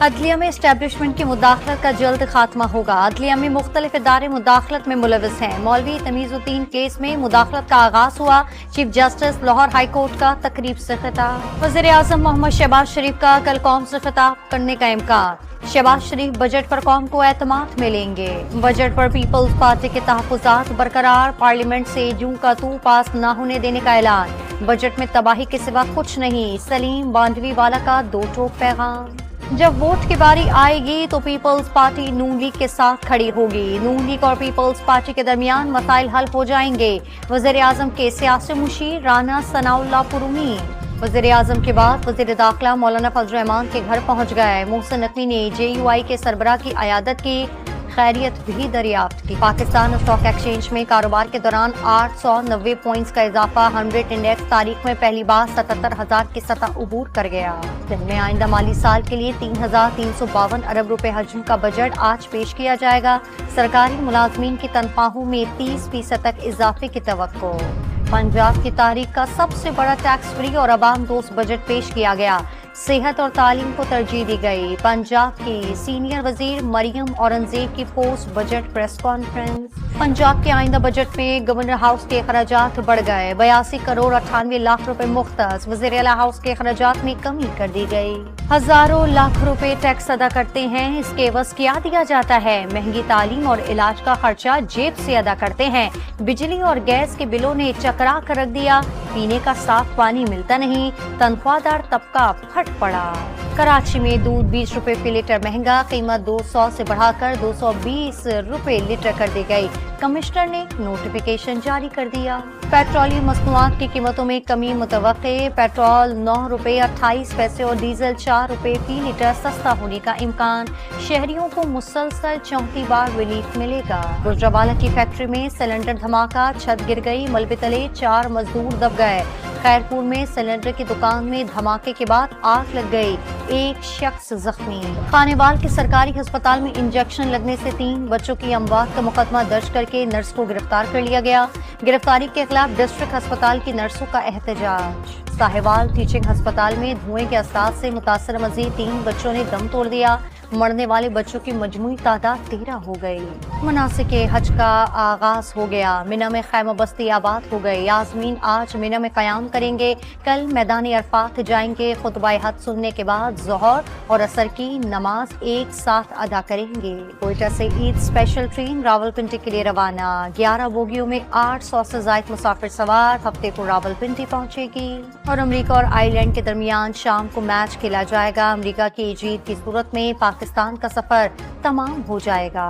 अदलिया में इस्टेब्लिशमेंट की मुदाखलत का जल्द खात्मा होगा। अदलिया में मुख्तलिफ इदारे मुदाखलत में मुलविस हैं। मौलवी तमीजुद्दीन केस में मुदाखलत का आगाज हुआ। Chief justice Lahore high court का तकरीब से खिताब। वज़ीर आज़म मोहम्मद शहबाज शरीफ का कल कौम से खिताब करने का इम्कान। शहबाज शरीफ बजट पर कौम को एतमाद मिलेंगे। बजट पर पीपल्स पार्टी के तहफ़्फ़ुज़ात बरकरार। पार्लियामेंट से जूं का तू पास न होने देने का ऐलान। बजट में तबाही के सिवा कुछ नहीं। सलीम बांडवी वाला का दो टोक पैगाम। जब वोट की बारी आएगी तो पीपल्स पार्टी नून लीग के साथ खड़ी होगी। नून लीग और पीपल्स पार्टी के दरमियान मसाइल हल हो जाएंगे। वज़ीर आज़म के सियासी मुशीर राना सनाउल्लाह पुरूनी। वज़ीर आज़म के बाद वज़ीर दाखिला मौलाना फजल रहमान के घर पहुंच गए। मोहसिन नकवी ने JUI के सरबराह की अयादत की। खैरियत भी दरियाफ्त की। पाकिस्तान स्टॉक एक्सचेंज में कारोबार के दौरान 890 पॉइंट्स का इजाफा। 100 इंडेक्स तारीख में पहली बार 77,000 की सतह उबूर कर गया। दिन में आइंदा माली साल के लिए 3,352 अरब रुपए हजम का बजट आज पेश किया जाएगा। सरकारी मुलाजमीन की तनख्वाहों में 30% तक इजाफे की तवक्को। पंजाब की तारीख का सबसे बड़ा टैक्स फ्री और अवाम दोस्त बजट पेश किया गया। सेहत और तालीम को तरजीह दी गई। पंजाब की सीनियर वजीर मरियम औरंगजेब की post budget press conference. Punjab के आइंदा बजट में गवर्नर हाउस के अखराजात बढ़ गए। 82 करोड़ 98 लाख रुपए मुख्तस। वज़ीर आला हाउस के अखराजात में कमी कर दी गई। हजारों लाख रुपए टैक्स अदा करते हैं, इसके एवज क्या दिया जाता है? महंगी तालीम और इलाज का खर्चा जेब से अदा करते हैं। बिजली और गैस के बिलों ने चकरा कर रख दिया। पीने का साफ पानी मिलता नहीं। तनख्वाहदार तबका फट पड़ा। कराची में दूध 20 रुपए फी लीटर महंगा। कीमत 200 से बढ़ाकर 220 रुपए लीटर कर दी गई। कमिश्नर ने नोटिफिकेशन जारी कर दिया। पेट्रोलियम मसनूआत की कीमतों में कमी मुतवक्के। पेट्रोल 9 रुपए 28 पैसे और डीजल 4 रुपए फी लीटर सस्ता होने का इम्कान। शहरियों को मुसलसल 34 बार रिलीफ मिलेगा। गुजरावाला की फैक्ट्री में सिलेंडर धमाका। छत गिर गई। मलबे तले 4 मजदूर दब गए। खैरपुर में सिलेंडर की दुकान में धमाके के बाद आग लग गई। एक शख्स जख्मी। खानेवाल के सरकारी अस्पताल में इंजेक्शन लगने से 3 बच्चों की अमवात का मुकदमा दर्ज करके नर्स को गिरफ्तार कर लिया गया। गिरफ्तारी के खिलाफ डिस्ट्रिक्ट अस्पताल की नर्सों का एहतजाज। साहिवाल टीचिंग अस्पताल में धुएं के असरात से मुतासर मजीद 3 बच्चों ने दम तोड़ दिया। मरने वाले बच्चों की मजमूई तादाद 13 हो गई। मनासिक हज का आगाज हो गया। मिना में खैमा बस्ती आबाद हो गई। यास्मीन आज मिना में कयाम करेंगे। कल मैदान अरफात जाएंगे। खुतबा हज सुनने के बाद ज़ोहर और असर की नमाज एक साथ अदा करेंगे। कोयटा से ईद स्पेशल ट्रेन रावलपिंडी के लिए रवाना। 11 बोगियों में 800 से ज़ायद मुसाफिर सवार। हफ्ते को रावलपिंडी पहुंचेगी। और अमरीका और आयरलैंड के दरमियान शाम को मैच खेला जाएगा। अमरीका की जीत की सूरत में पाकिस्तान का सफर तमाम हो जाएगा।